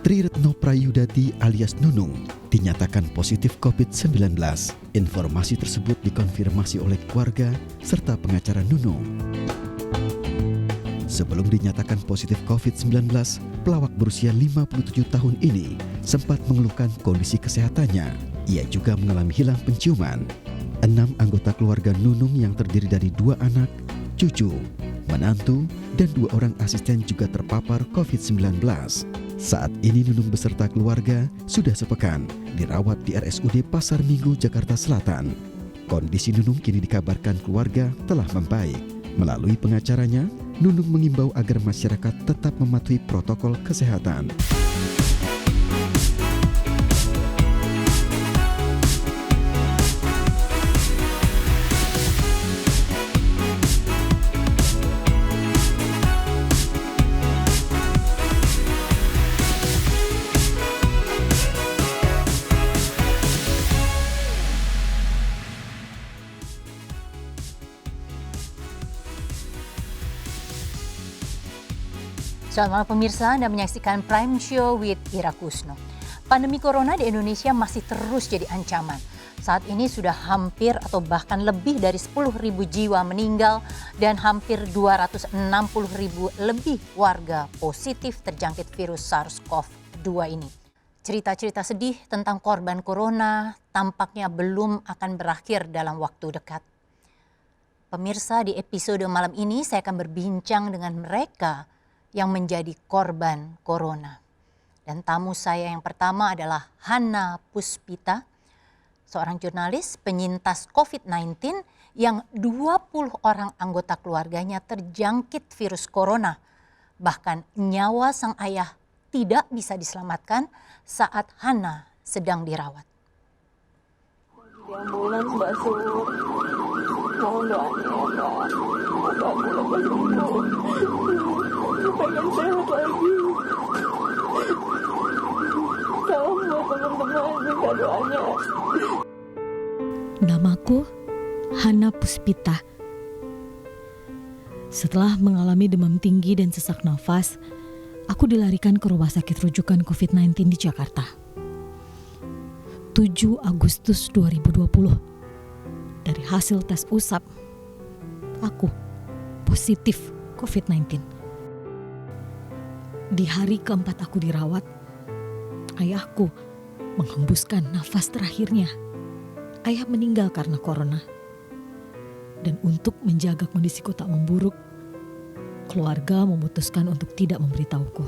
Tri Retno Prayudati alias Nunung dinyatakan positif COVID-19. Informasi tersebut dikonfirmasi oleh keluarga serta pengacara Nunung. Sebelum dinyatakan positif COVID-19, pelawak berusia 57 tahun ini sempat mengeluhkan kondisi kesehatannya. Ia juga mengalami hilang penciuman. 6 anggota keluarga Nunung yang terdiri dari 2 anak, cucu, menantu, dan 2 orang asisten juga terpapar COVID-19. Saat ini Nunung beserta keluarga sudah sepekan dirawat di RSUD Pasar Minggu, Jakarta Selatan. Kondisi Nunung kini dikabarkan keluarga telah membaik. Melalui pengacaranya, Nunung mengimbau agar masyarakat tetap mematuhi protokol kesehatan. Selamat malam pemirsa, Anda menyaksikan Prime Show with Ira Kusno. Pandemi Corona di Indonesia masih terus jadi ancaman. Saat ini sudah hampir atau bahkan lebih dari 10.000 jiwa meninggal dan hampir 260.000 lebih warga positif terjangkit virus SARS-CoV-2 ini. Cerita-cerita sedih tentang korban Corona tampaknya belum akan berakhir dalam waktu dekat. Pemirsa, di episode malam ini saya akan berbincang dengan mereka yang menjadi korban Corona. Dan tamu saya yang pertama adalah Hana Puspita, seorang jurnalis penyintas COVID-19 yang 20 orang anggota keluarganya terjangkit virus Corona. Bahkan nyawa sang ayah tidak bisa diselamatkan saat Hana sedang dirawat. Di ambulans Mbak Sur, mohon doanya ya Mbak. Apa aku lepas itu, pengen sehat lagi. Salam buat teman-teman, minta doanya. Namaku Hana Puspita. Setelah mengalami demam tinggi dan sesak nafas, aku dilarikan ke rumah sakit rujukan COVID-19 di Jakarta. 7 Agustus 2020. Dari hasil tes usap, aku positif COVID-19. Di hari keempat aku dirawat, ayahku menghembuskan nafas terakhirnya. Ayah meninggal karena corona. Dan untuk menjaga kondisiku tak memburuk, keluarga memutuskan untuk tidak memberitahuku.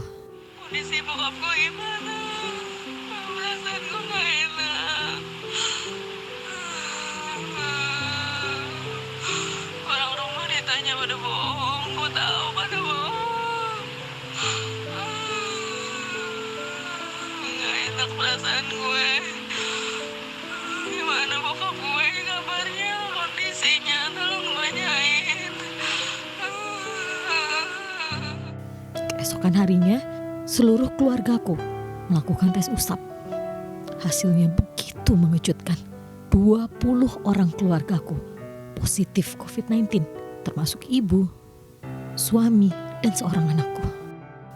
Kondisi bokapku gimana? Perasaanku gak enak. Orang rumah ditanya pada bohong, gue tahu pada bohong. Gak enak perasaan gue. Gimana bokap gue kabarnya, kondisinya, tolong tanyain. Keesokan harinya, seluruh keluargaku melakukan tes usap. Hasilnya begitu mengejutkan. 20 orang keluargaku positif COVID-19, termasuk ibu, suami, dan seorang anakku.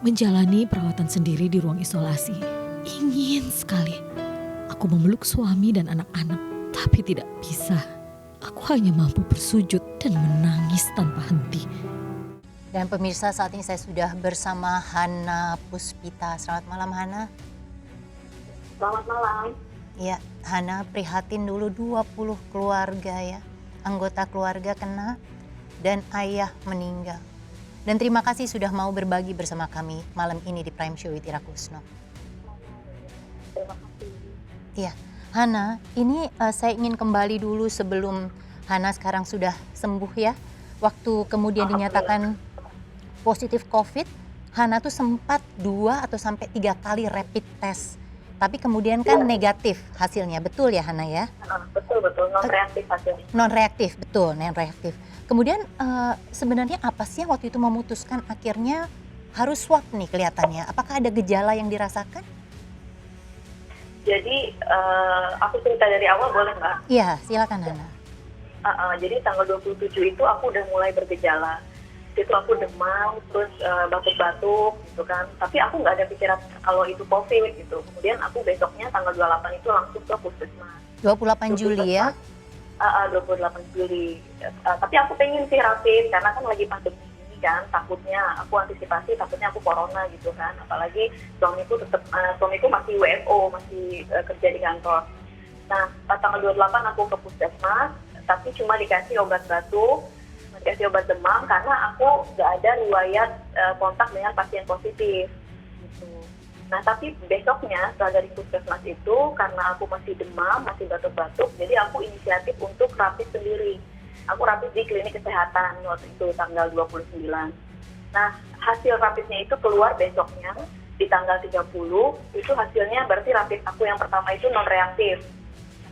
Menjalani perawatan sendiri di ruang isolasi. Ingin sekali aku memeluk suami dan anak-anak, tapi tidak bisa. Aku hanya mampu bersujud dan menangis tanpa henti. Dan pemirsa, saat ini saya sudah bersama Hana Puspita. Selamat malam Hana. Selamat malam. Ya, Hana, prihatin dulu 20 keluarga ya. Anggota keluarga kena dan ayah meninggal. Dan terima kasih sudah mau berbagi bersama kami malam ini di Prime Show with Ira Kusno. Terima kasih. Iya, Hana, ini saya ingin kembali dulu sebelum Hana sekarang sudah sembuh ya. Waktu kemudian dinyatakan positif COVID, Hana tuh sempat 2 atau sampai 3 kali rapid test. Tapi kemudian kan negatif hasilnya, betul ya Hana ya? Betul, non-reaktif hasilnya. Non-reaktif, betul, non-reaktif. Kemudian sebenarnya apa sih yang waktu itu memutuskan akhirnya harus swab nih kelihatannya? Apakah ada gejala yang dirasakan? Jadi aku cerita dari awal boleh nggak? Iya, silakan Hana. Jadi tanggal 27 itu aku udah mulai bergejala. situ aku demam, terus batuk-batuk gitu kan. Tapi aku nggak ada pikiran kalau itu COVID gitu. Kemudian aku besoknya tanggal 28 itu langsung ke puskesmas. 28 Juli ya? 28 Juli. Tapi aku pengen sih rapid karena kan lagi pandemi ini kan, takutnya aku antisipasi, takutnya aku corona gitu kan. Apalagi suamiku masih WFO, masih kerja di kantor. Nah, tanggal 28 aku ke puskesmas, tapi cuma dikasih obat batuk, dikasih obat demam karena aku nggak ada riwayat kontak dengan pasien positif. Gitu. Nah, tapi besoknya setelah dari puskesmas itu, karena aku masih demam, masih batuk-batuk, jadi aku inisiatif untuk rapid sendiri. Aku rapid di klinik kesehatan waktu itu tanggal 29. Nah, hasil rapidnya itu keluar besoknya di tanggal 30, itu hasilnya berarti rapid aku yang pertama itu non-reaktif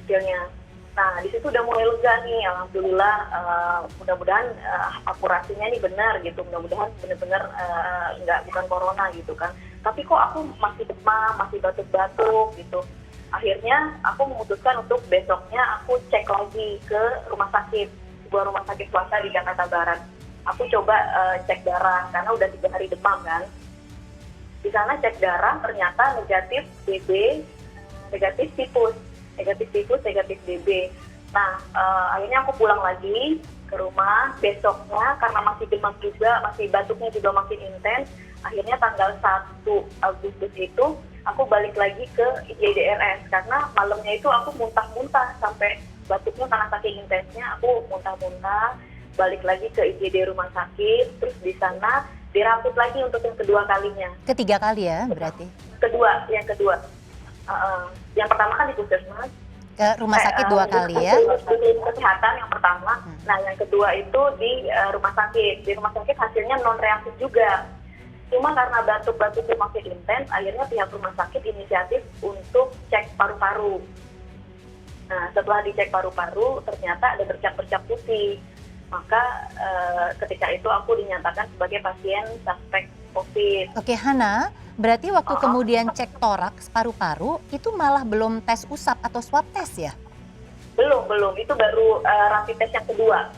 hasilnya. Nah, di situ udah mulai lega nih, alhamdulillah, mudah-mudahan akurasinya nih benar gitu, mudah-mudahan benar-benar bukan corona gitu kan. Tapi kok aku masih demam, masih batuk-batuk gitu. Akhirnya aku memutuskan untuk besoknya aku cek lagi ke rumah sakit, sebuah rumah sakit swasta di Jakarta Barat. Aku coba cek darah karena udah 3 hari demam kan. Di sana cek darah ternyata negatif DB, negatif tipus, negatif DB. Nah, akhirnya aku pulang lagi ke rumah besoknya karena masih demam juga, masih batuknya juga makin intens. Akhirnya tanggal 1 Agustus itu aku balik lagi ke IGDRS karena malamnya itu aku muntah-muntah sampai batuknya karena saking intensnya aku muntah-muntah. Balik lagi ke IGD rumah sakit, terus di sana dirapit lagi untuk yang kedua kalinya. Ketiga kali ya berarti? Yang kedua. Yang pertama kan di puskesmas. Ke rumah sakit 2 kali ya? Di kesehatan yang pertama. Nah, yang kedua itu di rumah sakit. Di rumah sakit hasilnya non-reaktif juga. Cuma karena batuk-batuknya makin intens, akhirnya pihak rumah sakit inisiatif untuk cek paru-paru. Nah, setelah dicek paru-paru, ternyata ada bercak-bercak putih. Maka ketika itu aku dinyatakan sebagai pasien suspek COVID. Oke, Hana, berarti waktu kemudian cek toraks paru-paru, itu malah belum tes usap atau swab test ya? Belum. Itu baru rapid test yang kedua.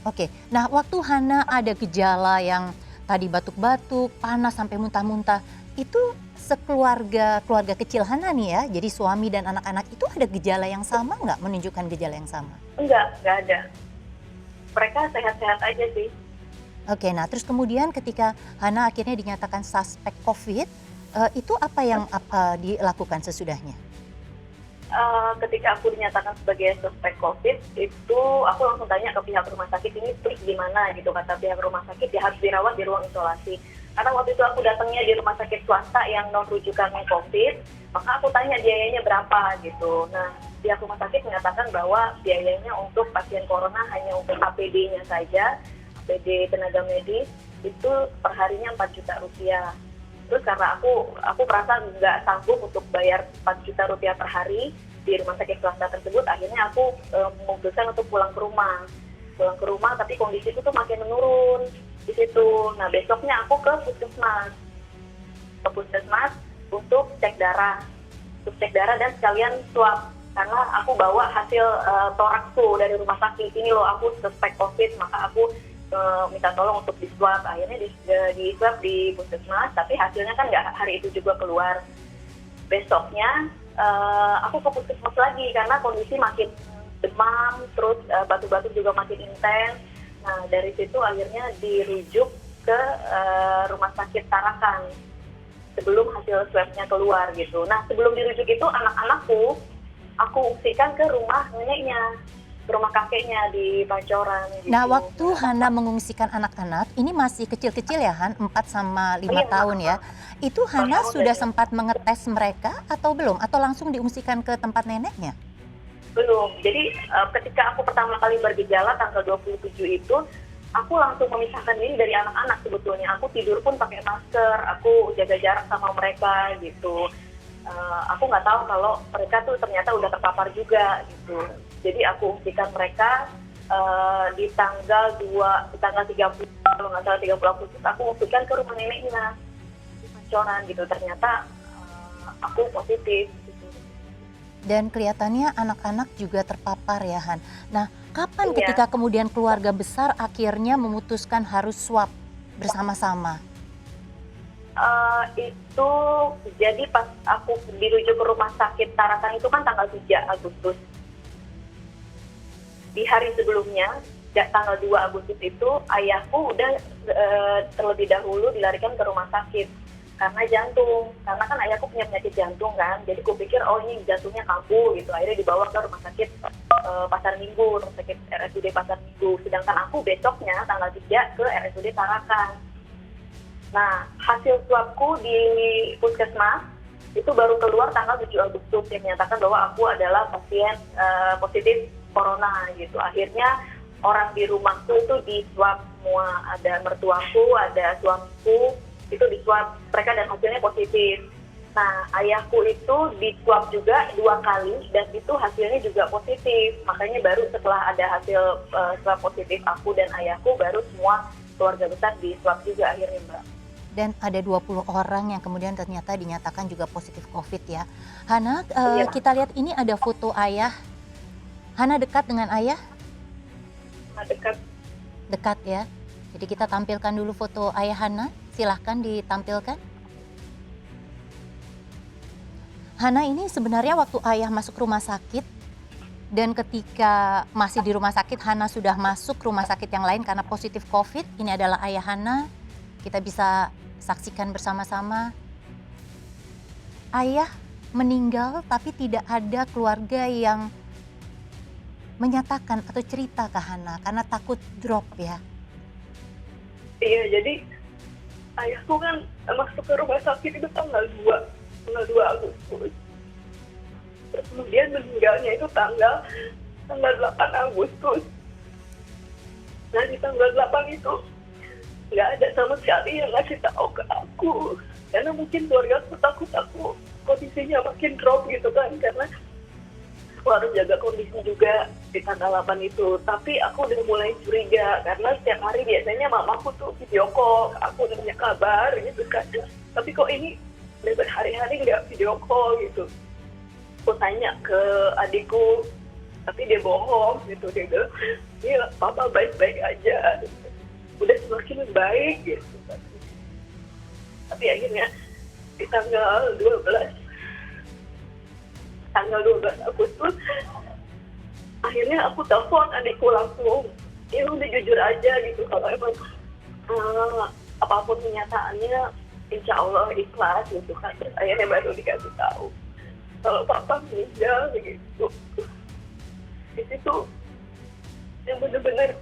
Oke, nah waktu Hana ada gejala yang tadi batuk-batuk, panas sampai muntah-muntah, itu keluarga kecil Hana nih ya, jadi suami dan anak-anak itu ada gejala yang sama nggak, menunjukkan gejala yang sama? Nggak ada. Mereka sehat-sehat aja sih. Oke, nah terus kemudian ketika Hana akhirnya dinyatakan suspek COVID, itu apa yang dilakukan sesudahnya? Ketika aku dinyatakan sebagai suspek COVID, itu aku langsung tanya ke pihak rumah sakit, ini terus gimana gitu, kata pihak rumah sakit, dia harus dirawat di ruang isolasi. Karena waktu itu aku datangnya di rumah sakit swasta yang non rujukan COVID, maka aku tanya biayanya berapa gitu. Nah, pihak rumah sakit mengatakan bahwa biayanya untuk pasien corona hanya untuk APD-nya saja, APD tenaga medis, itu per harinya 4 juta rupiah. Terus karena aku merasa nggak sanggup untuk bayar 4 juta rupiah per hari di rumah sakit swasta tersebut, akhirnya aku memutuskan untuk pulang ke rumah, tapi kondisiku tuh makin menurun di situ. Nah, besoknya aku ke puskesmas untuk cek darah dan sekalian swab karena aku bawa hasil toraksku dari rumah sakit. Ini loh, aku suspek COVID, maka aku minta tolong untuk di swab. Akhirnya di swab di puskesmas, tapi hasilnya kan nggak hari itu juga keluar. Besoknya aku ke puskesmas lagi karena kondisi makin demam, terus batuk-batuk juga makin intens. Nah, dari situ akhirnya dirujuk ke rumah sakit Tarakan sebelum hasil swabnya keluar gitu. Nah, sebelum dirujuk itu anak-anakku aku ungsikan ke rumah neneknya, ke rumah kakeknya di Pancoran gitu. Nah, waktu Hana mengungsikan anak-anak, ini masih kecil-kecil ya Han, 4 sama 5 tahun ya. Itu Hana sudah sempat mengetes mereka atau belum? Atau langsung diungsikan ke tempat neneknya? Belum. Jadi ketika aku pertama kali bergejala tanggal 27 itu, aku langsung memisahkan diri dari anak-anak sebetulnya. Aku tidur pun pakai masker, aku jaga jarak sama mereka gitu. Aku nggak tahu kalau mereka tuh ternyata udah terpapar juga gitu. Jadi aku ungsikan mereka di tanggal 30, kalau nggak salah 30 Agustus, aku ungsikan ke rumah neneknya di Pancoran gitu. Ternyata aku positif gitu. Dan kelihatannya anak-anak juga terpapar ya Han. Nah, kapan Iya. ketika kemudian keluarga besar akhirnya memutuskan harus swab bersama-sama? Itu jadi pas aku dirujuk ke rumah sakit Tarakan itu kan tanggal 3 Agustus. Di hari sebelumnya, tanggal 2 Agustus itu, ayahku udah terlebih dahulu dilarikan ke rumah sakit karena jantung. Karena kan ayahku punya penyakit jantung kan, jadi aku pikir oh ini jantungnya kambuh gitu. Akhirnya dibawa ke rumah sakit Pasar Minggu, rumah sakit RSUD Pasar Minggu. Sedangkan aku besoknya tanggal 3 ke RSUD Tarakan. Nah, hasil swabku di puskesmas itu baru keluar tanggal 7 Agustus yang menyatakan bahwa aku adalah pasien positif corona gitu. Akhirnya orang di rumahku itu di-swab semua, ada mertuaku, ada suamiku, itu di-swab mereka dan hasilnya positif. Nah, ayahku itu di-swab juga 2 kali dan itu hasilnya juga positif. Makanya baru setelah ada hasil swab positif aku dan ayahku, baru semua keluarga besar di-swab juga akhirnya, Mbak. Dan ada 20 orang yang kemudian ternyata dinyatakan juga positif COVID ya. Hana, Iya. kita lihat ini ada foto ayah. Hana dekat dengan ayah? Nah, dekat. Dekat ya. Jadi kita tampilkan dulu foto ayah Hana. Silahkan ditampilkan. Hana, ini sebenarnya waktu ayah masuk rumah sakit dan ketika masih di rumah sakit Hana sudah masuk rumah sakit yang lain karena positif COVID. Ini adalah ayah Hana. Kita bisa saksikan bersama-sama. Ayah meninggal tapi tidak ada keluarga yang menyatakan atau cerita ke Hana karena takut drop ya. Iya, jadi ayahku kan masuk ke rumah sakit itu tanggal 2 Agustus. Terus kemudian meninggalnya itu tanggal 8 Agustus. Nah, di tanggal 8 itu nggak ada sama sekali yang ngasih tahu ke aku. Karena mungkin keluarga aku takut aku kondisinya makin drop gitu kan. Karena aku harus jaga kondisi juga di tanggal 8 itu. Tapi aku udah mulai curiga karena setiap hari biasanya mamaku tuh video call, aku nanya kabar gitu kan. Tapi kok ini udah berhari-hari nggak video call gitu. Aku tanya ke adikku, tapi dia bohong gitu. Dia bilang, iya papa baik-baik aja. Udah semakin baik gitu. Tapi akhirnya di tanggal 12 Agustus akhirnya aku telepon adikku langsung, ya udah jujur aja gitu kalau emang apapun kenyataannya insya Allah ikhlas gitu kan. Terus akhirnya baru dikasih tahu kalau papa meninggal begitu. Di situ yang bener-bener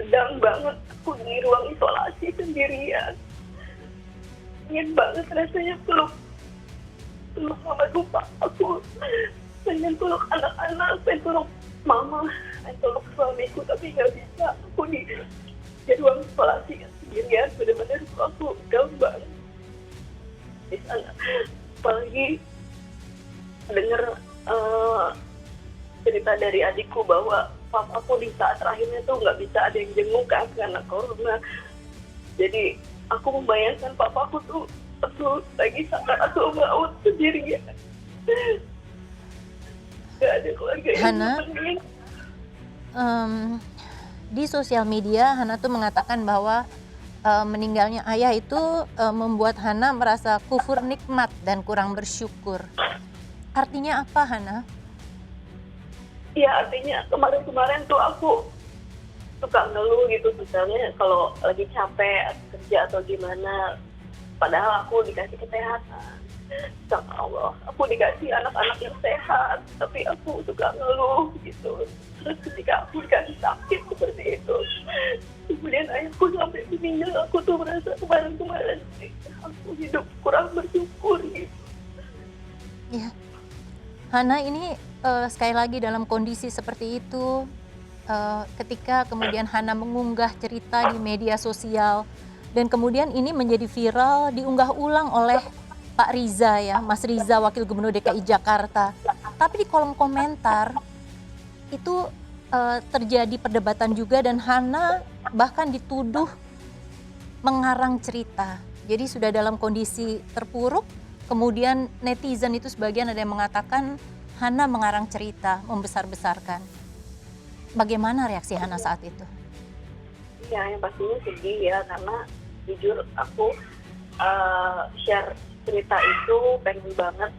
sedang banget aku di ruang isolasi sendirian. Ingin banget rasanya peluk mama lupa aku, pengen peluk anak-anak, pengen peluk mama, pengen peluk suamiku, tapi nggak bisa. Aku di ruang isolasi sendirian, bener-bener aku down banget di sana. Apalagi denger cerita dari adikku bahwa papaku di saat terakhirnya tuh nggak bisa ada yang jenguk kan karena corona. Jadi aku membayangkan papaku tuh lagi sakaratul maut sendirian. Gak ada keluarga yang Hana, nemenin. di sosial media Hana tuh mengatakan bahwa meninggalnya ayah itu membuat Hana merasa kufur nikmat dan kurang bersyukur. Artinya apa Hana? Ya artinya kemarin-kemarin tuh aku suka ngeluh gitu, misalnya kalau lagi capek kerja atau gimana, padahal aku dikasih kesehatan sama Allah, aku dikasih anak-anak yang sehat, tapi aku suka ngeluh gitu. Terus ketika aku dikasih sakit seperti itu, kemudian ayahku sampai meninggal, aku tuh merasa kemarin-kemarin aku hidup kurang bersyukur gitu. Ya, Hana ini sekali lagi dalam kondisi seperti itu, ketika kemudian Hana mengunggah cerita di media sosial dan kemudian ini menjadi viral, diunggah ulang oleh Pak Riza ya, Mas Riza Wakil Gubernur DKI Jakarta. Tapi di kolom komentar itu terjadi perdebatan juga dan Hana bahkan dituduh mengarang cerita. Jadi sudah dalam kondisi terpuruk, kemudian netizen itu sebagian ada yang mengatakan Hana mengarang cerita, membesar-besarkan. Bagaimana reaksi Hana saat itu? Ya, yang pastinya sedih ya, karena jujur aku share cerita itu pengen banget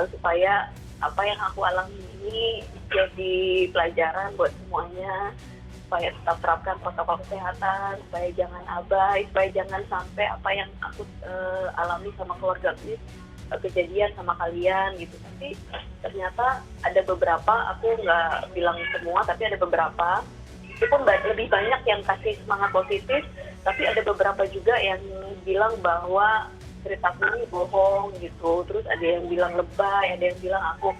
supaya apa yang aku alami ini jadi pelajaran buat semuanya, supaya tetap terapkan protokol kesehatan, supaya jangan abai, supaya jangan sampai apa yang aku alami sama keluarga ini kejadian sama kalian gitu. Tapi ternyata ada beberapa, aku nggak bilang semua, tapi ada beberapa, itu pun lebih banyak yang kasih semangat positif, tapi ada beberapa juga yang bilang bahwa ceritaku ini bohong gitu. Terus ada yang bilang lebay, ada yang bilang aku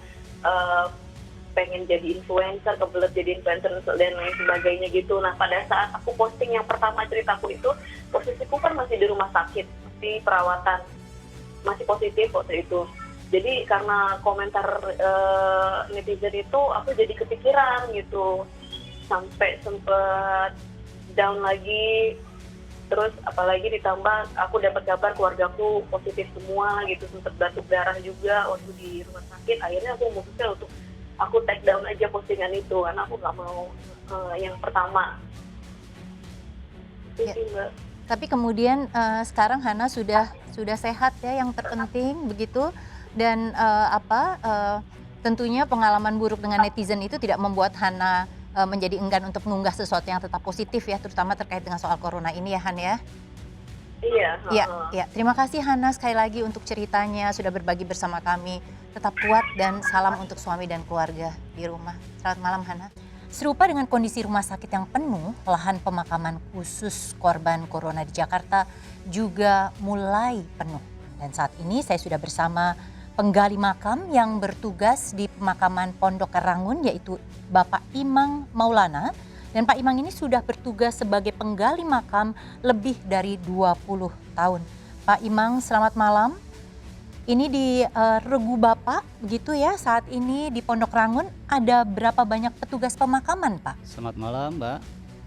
pengen jadi influencer, kebelet jadi influencer dan lain sebagainya gitu. Nah, pada saat aku posting yang pertama ceritaku itu, posisiku kan masih di rumah sakit, masih perawatan, masih positif waktu itu. Jadi karena komentar netizen itu, aku jadi kepikiran gitu, sampai sempet down lagi. Terus apalagi ditambah aku dapat kabar keluargaku positif semua gitu, sempet batuk darah juga waktu di rumah sakit. Akhirnya aku memutuskan untuk aku take down aja postingan itu, karena aku nggak mau yang pertama. Itu Ya. sih, Mbak. Tapi kemudian sekarang Hana sudah sehat ya, yang terpenting begitu. Dan tentunya pengalaman buruk dengan netizen itu tidak membuat Hana menjadi enggan untuk mengunggah sesuatu yang tetap positif ya, terutama terkait dengan soal corona ini ya, Han ya. Iya. Ya, terima kasih Hana sekali lagi untuk ceritanya, sudah berbagi bersama kami. Tetap kuat dan salam untuk suami dan keluarga di rumah. Selamat malam Hana. Serupa dengan kondisi rumah sakit yang penuh, lahan pemakaman khusus korban corona di Jakarta juga mulai penuh. Dan saat ini saya sudah bersama penggali makam yang bertugas di pemakaman Pondok Rangun, yaitu Bapak Imang Maulana. Dan Pak Imang ini sudah bertugas sebagai penggali makam lebih dari 20 tahun. Pak Imang, selamat malam. Ini di Regu Bapak, begitu ya, saat ini di Pondok Rangun ada berapa banyak petugas pemakaman, Pak? Selamat malam, Mbak.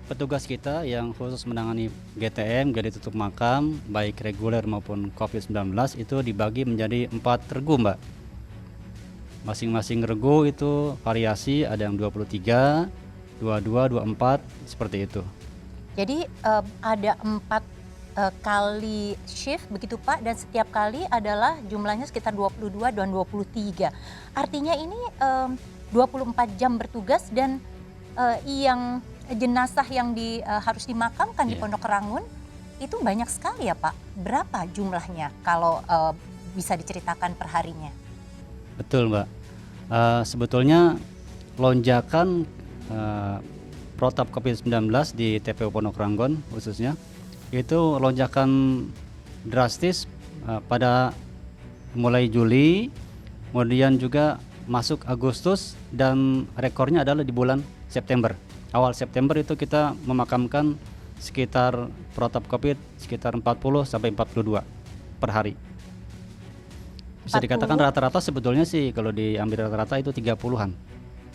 Petugas kita yang khusus menangani GTM, gali tutup makam, baik reguler maupun COVID-19 itu dibagi menjadi 4 regu, Mbak. Masing-masing regu itu variasi, ada yang 23, 22, 24, seperti itu. Jadi ada 4 kali shift begitu Pak, dan setiap kali adalah jumlahnya sekitar 22 dan 23. Artinya ini 24 jam bertugas dan yang jenazah yang harus dimakamkan di Pondok Rangun itu banyak sekali ya Pak. Berapa jumlahnya kalau bisa diceritakan perharinya? Betul, Mbak. Sebetulnya lonjakan protap COVID-19 di TPU Pondok Rangun khususnya itu lonjakan drastis pada mulai Juli, kemudian juga masuk Agustus, dan rekornya adalah di bulan September. Awal September itu kita memakamkan sekitar protap COVID sekitar 40 sampai 42 per hari. Bisa 40? dikatakan rata-rata sebetulnya sih kalau diambil rata-rata itu 30-an.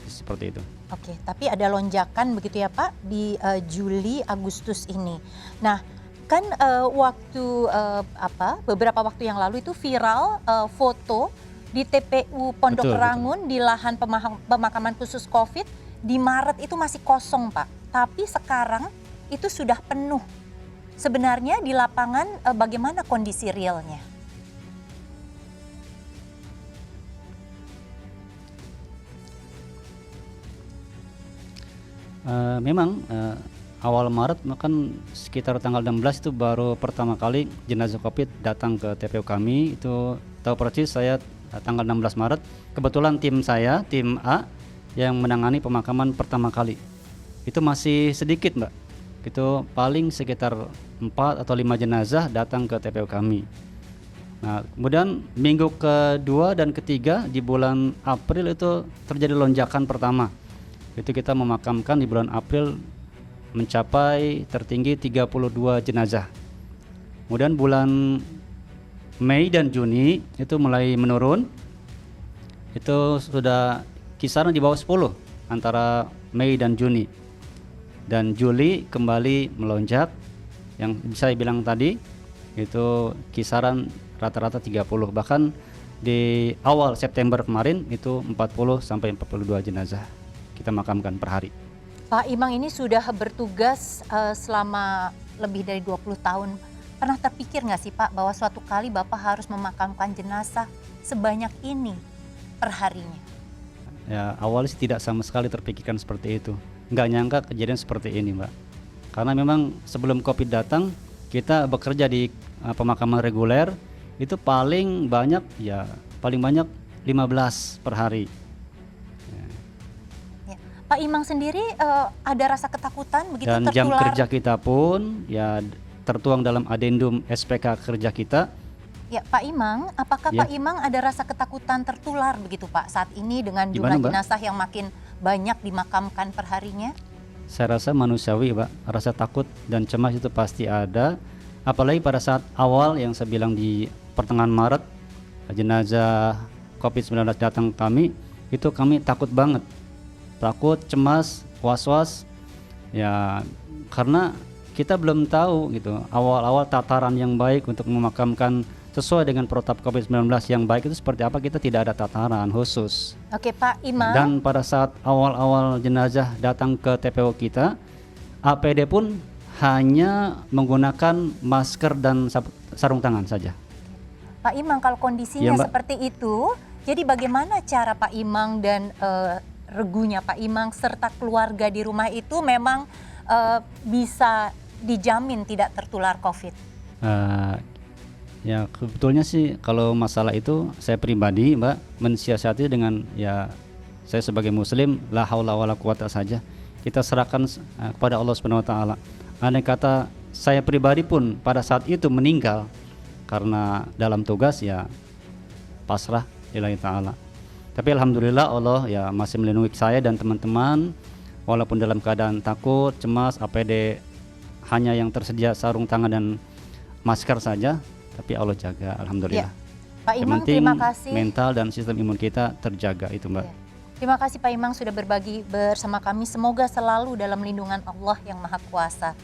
Seperti itu. Oke, tapi ada lonjakan begitu ya Pak di Juli Agustus ini. Nah, kan beberapa waktu yang lalu itu viral foto di TPU Pondok Rangun di lahan pemakaman khusus COVID di Maret itu masih kosong Pak. Tapi sekarang itu sudah penuh. Sebenarnya di lapangan bagaimana kondisi realnya? Memang awal Maret kan sekitar tanggal 16 itu baru pertama kali jenazah COVID datang ke TPU kami. Itu tahu persis saya tanggal 16 Maret. Kebetulan tim saya, tim A yang menangani pemakaman pertama kali. Itu masih sedikit Mbak. Itu paling sekitar 4 atau 5 jenazah datang ke TPU kami. Nah, kemudian minggu kedua dan ketiga di bulan April itu terjadi lonjakan pertama. Itu kita memakamkan di bulan April mencapai tertinggi 32 jenazah. Kemudian bulan Mei dan Juni itu mulai menurun. Itu sudah kisaran di bawah 10 antara Mei dan Juni. Dan Juli kembali melonjak, yang saya bilang tadi itu kisaran rata-rata 30. Bahkan di awal September kemarin itu 40 sampai 42 jenazah kita makamkan per hari. Pak Imang ini sudah bertugas selama lebih dari 20 tahun. Pernah terpikir nggak sih Pak bahwa suatu kali Bapak harus memakamkan jenazah sebanyak ini per harinya? Ya, awalnya sih tidak sama sekali terpikirkan seperti itu. Nggak nyangka kejadian seperti ini, Mbak. Karena memang sebelum COVID datang, kita bekerja di pemakaman reguler, itu paling banyak 15 per hari. Ya. Pak Imang sendiri ada rasa ketakutan begitu Dan tertular? jam kerja kita pun ya tertuang dalam adendum SPK kerja kita. Ya, Pak Imang, apakah Ya. Pak Imang ada rasa ketakutan tertular begitu Pak saat ini dengan Gimana, jumlah Mbak? jenazah yang makin banyak dimakamkan perharinya? Saya rasa manusiawi, Pak. Rasa takut dan cemas itu pasti ada. Apalagi pada saat awal yang saya bilang di pertengahan Maret, jenazah COVID-19 datang ke kami, itu kami takut banget. Takut, cemas, was-was. Ya, karena kita belum tahu gitu. Awal-awal tataran yang baik untuk memakamkan sesuai dengan protap COVID-19 yang baik itu seperti apa, kita tidak ada tataran khusus. Oke Pak Imang. Dan pada saat awal-awal jenazah datang ke TPO kita, APD pun hanya menggunakan masker dan sarung tangan saja. Pak Imang, kalau kondisinya Iya, Mbak. seperti itu, jadi bagaimana cara Pak Imang dan regunya Pak Imang serta keluarga di rumah itu memang bisa dijamin tidak tertular COVID? Ya sebetulnya sih kalau masalah itu saya pribadi, Mbak, mensiasati dengan ya saya sebagai muslim la haula wala quwata saja. Kita serahkan kepada Allah Subhanahu wa taala. Andai kata saya pribadi pun pada saat itu meninggal karena dalam tugas, ya pasrah lillahi taala. Tapi alhamdulillah Allah ya masih melindungi saya dan teman-teman walaupun dalam keadaan takut, cemas, APD hanya yang tersedia sarung tangan dan masker saja. Tapi Allah jaga, alhamdulillah. Pak Yang Imang, penting terima kasih. mental dan sistem imun kita terjaga itu, Mbak. Ya. Terima kasih Pak Imang sudah berbagi bersama kami. Semoga selalu dalam lindungan Allah yang Maha Kuasa.